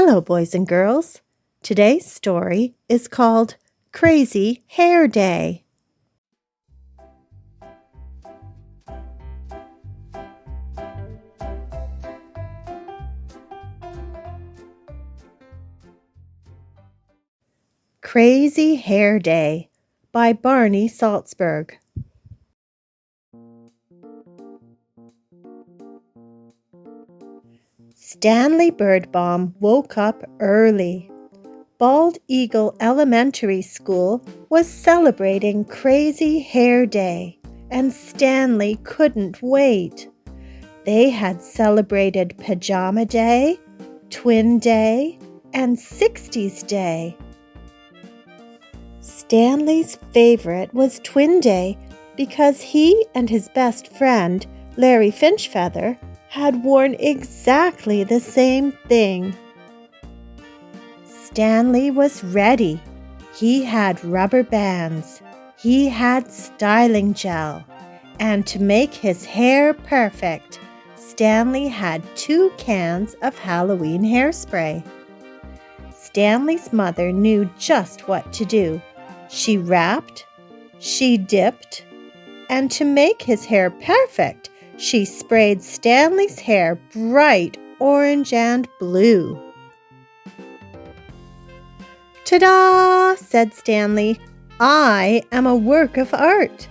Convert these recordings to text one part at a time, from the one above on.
Hello, boys and girls. Today's story is called Crazy Hair Day. Crazy Hair Day by Barney Saltzberg. Stanley Birdbaum woke up early. Bald Eagle Elementary School was celebrating Crazy Hair Day, and Stanley couldn't wait. They had celebrated Pajama Day, Twin Day, and 60s Day. Stanley's favorite was Twin Day because he and his best friend, Larry Finchfeather, had worn exactly the same thing. Stanley was ready. He had rubber bands. He had styling gel. And to make his hair perfect, Stanley had 2 cans of Halloween hairspray. Stanley's mother knew just what to do. She wrapped, she dipped, and to make his hair perfect, she sprayed Stanley's hair bright orange and blue. "Ta-da!" said Stanley. "I am a work of art."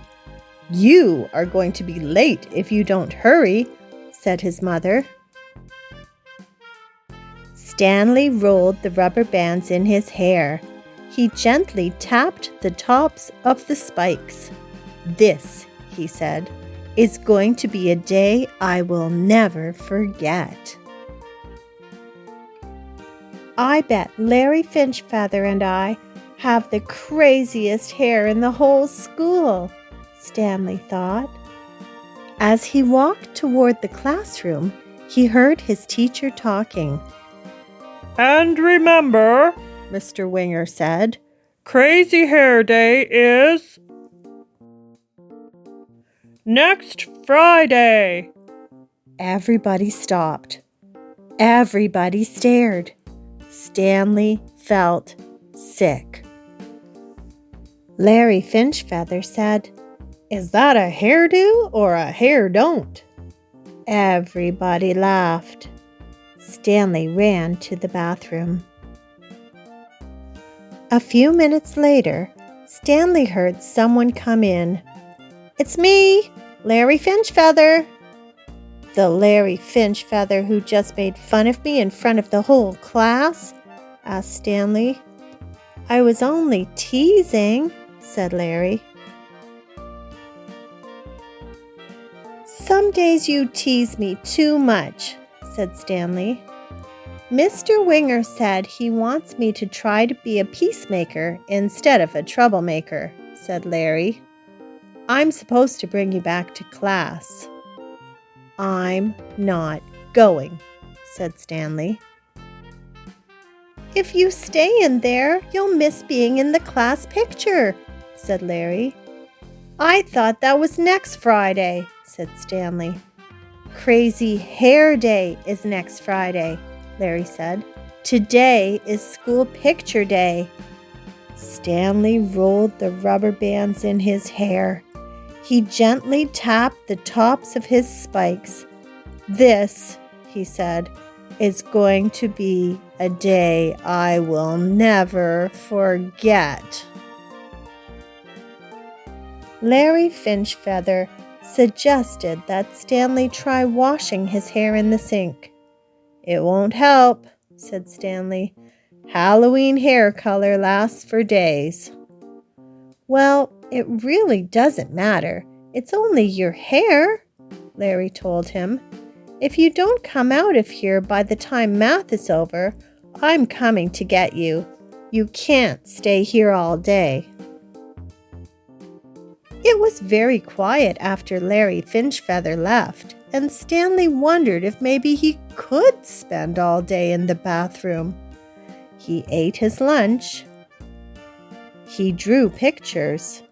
"You are going to be late if you don't hurry," said his mother. Stanley rolled the rubber bands in his hair. He gently tapped the tops of the spikes. "This," he said, "is going to be a day I will never forget." "I bet Larry Finchfeather and I have the craziest hair in the whole school," Stanley thought. As he walked toward the classroom, he heard his teacher talking. "And remember," Mr. Winger said, "Crazy Hair Day is next Friday." Everybody stopped. Everybody stared. Stanley felt sick. Larry Finchfeather said, "Is that a hairdo or a hair don't?" Everybody laughed. Stanley ran to the bathroom. A few minutes later, Stanley heard someone come in. "It's me, Larry Finchfeather." "The Larry Finchfeather who just made fun of me in front of the whole class?" asked Stanley. "I was only teasing," said Larry. "Some days you tease me too much," said Stanley. "Mr. Winger said he wants me to try to be a peacemaker instead of a troublemaker," said Larry. "I'm supposed to bring you back to class." "I'm not going," said Stanley. "If you stay in there, you'll miss being in the class picture," said Larry. "I thought that was next Friday," said Stanley. "Crazy Hair Day is next Friday," Larry said. "Today is school picture day." Stanley rolled the rubber bands in his hair. He gently tapped the tops of his spikes. "This," he said, "is going to be a day I will never forget." Larry Finchfeather suggested that Stanley try washing his hair in the sink. "It won't help," said Stanley. "Halloween hair color lasts for days." "Well, it really doesn't matter. It's only your hair," Larry told him. "If you don't come out of here by the time math is over, I'm coming to get you. You can't stay here all day." It was very quiet after Larry Finchfeather left, and Stanley wondered if maybe he could spend all day in the bathroom. He ate his lunch. He drew pictures.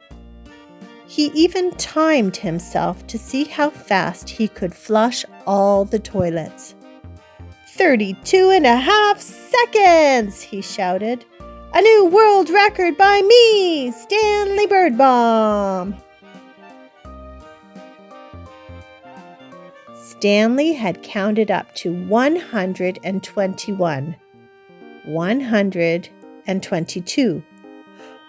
He even timed himself to see how fast he could flush all the toilets. 32.5 seconds, he shouted. A new world record by me, Stanley Birdbaum. Stanley had counted up to 121, 122,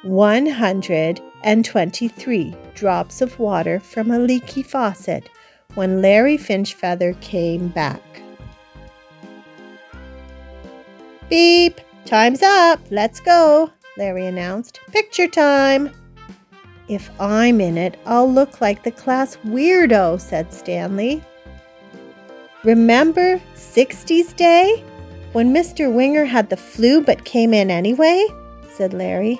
123 drops of water from a leaky faucet when Larry Finchfeather came back. Beep! Time's up! Let's go! Larry announced. Picture time! If I'm in it, I'll look like the class weirdo, said Stanley. Remember 60s Day? When Mr. Winger had the flu but came in anyway? Said Larry.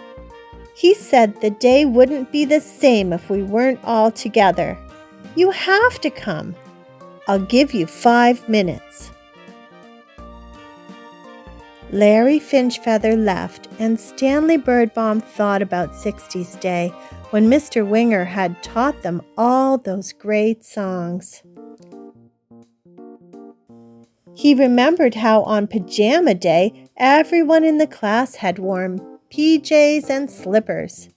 He said the day wouldn't be the same if we weren't all together. You have to come. I'll give you 5 minutes. Larry Finchfeather left, and Stanley Birdbaum thought about 60s Day when Mr. Winger had taught them all those great songs. He remembered how on Pajama Day, everyone in the class had worn PJs and slippers.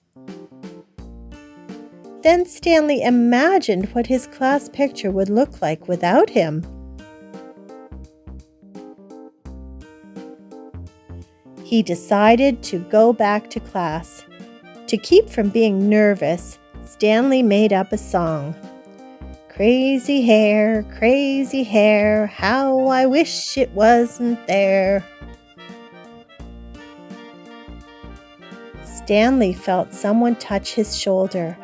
Then Stanley imagined what his class picture would look like without him. He decided to go back to class. To keep from being nervous, Stanley made up a song. Crazy hair, how I wish it wasn't there. Stanley felt someone touch his shoulder.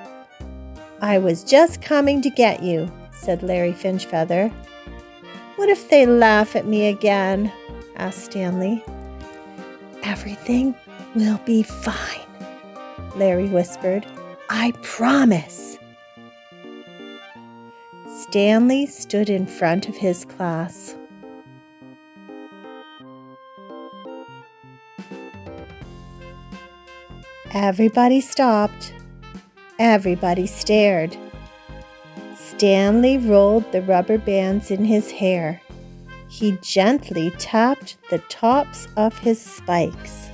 I was just coming to get you, said Larry Finchfeather. What if they laugh at me again? Asked Stanley. Everything will be fine, Larry whispered. I promise. Stanley stood in front of his class. Everybody stopped. Everybody stared. Stanley rolled the rubber bands in his hair. He gently tapped the tops of his spikes.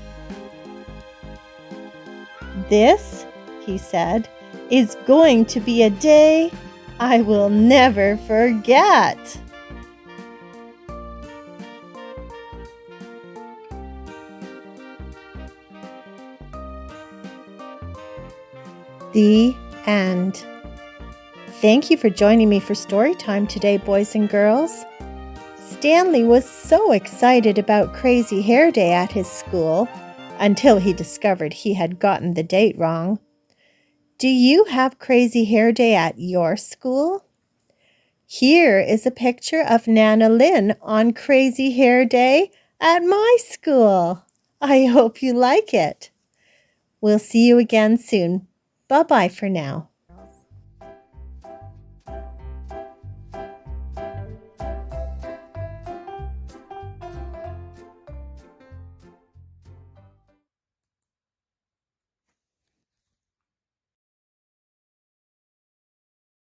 This, he said, is going to be a day I will never forget. The end. Thank you for joining me for story time today, boys and girls. Stanley was so excited about Crazy Hair Day at his school until he discovered he had gotten the date wrong. Do you have Crazy Hair Day at your school? Here is a picture of nanalynn on Crazy Hair Day at my school. I hope you like it. We'll see you again soon. Bye-bye for now.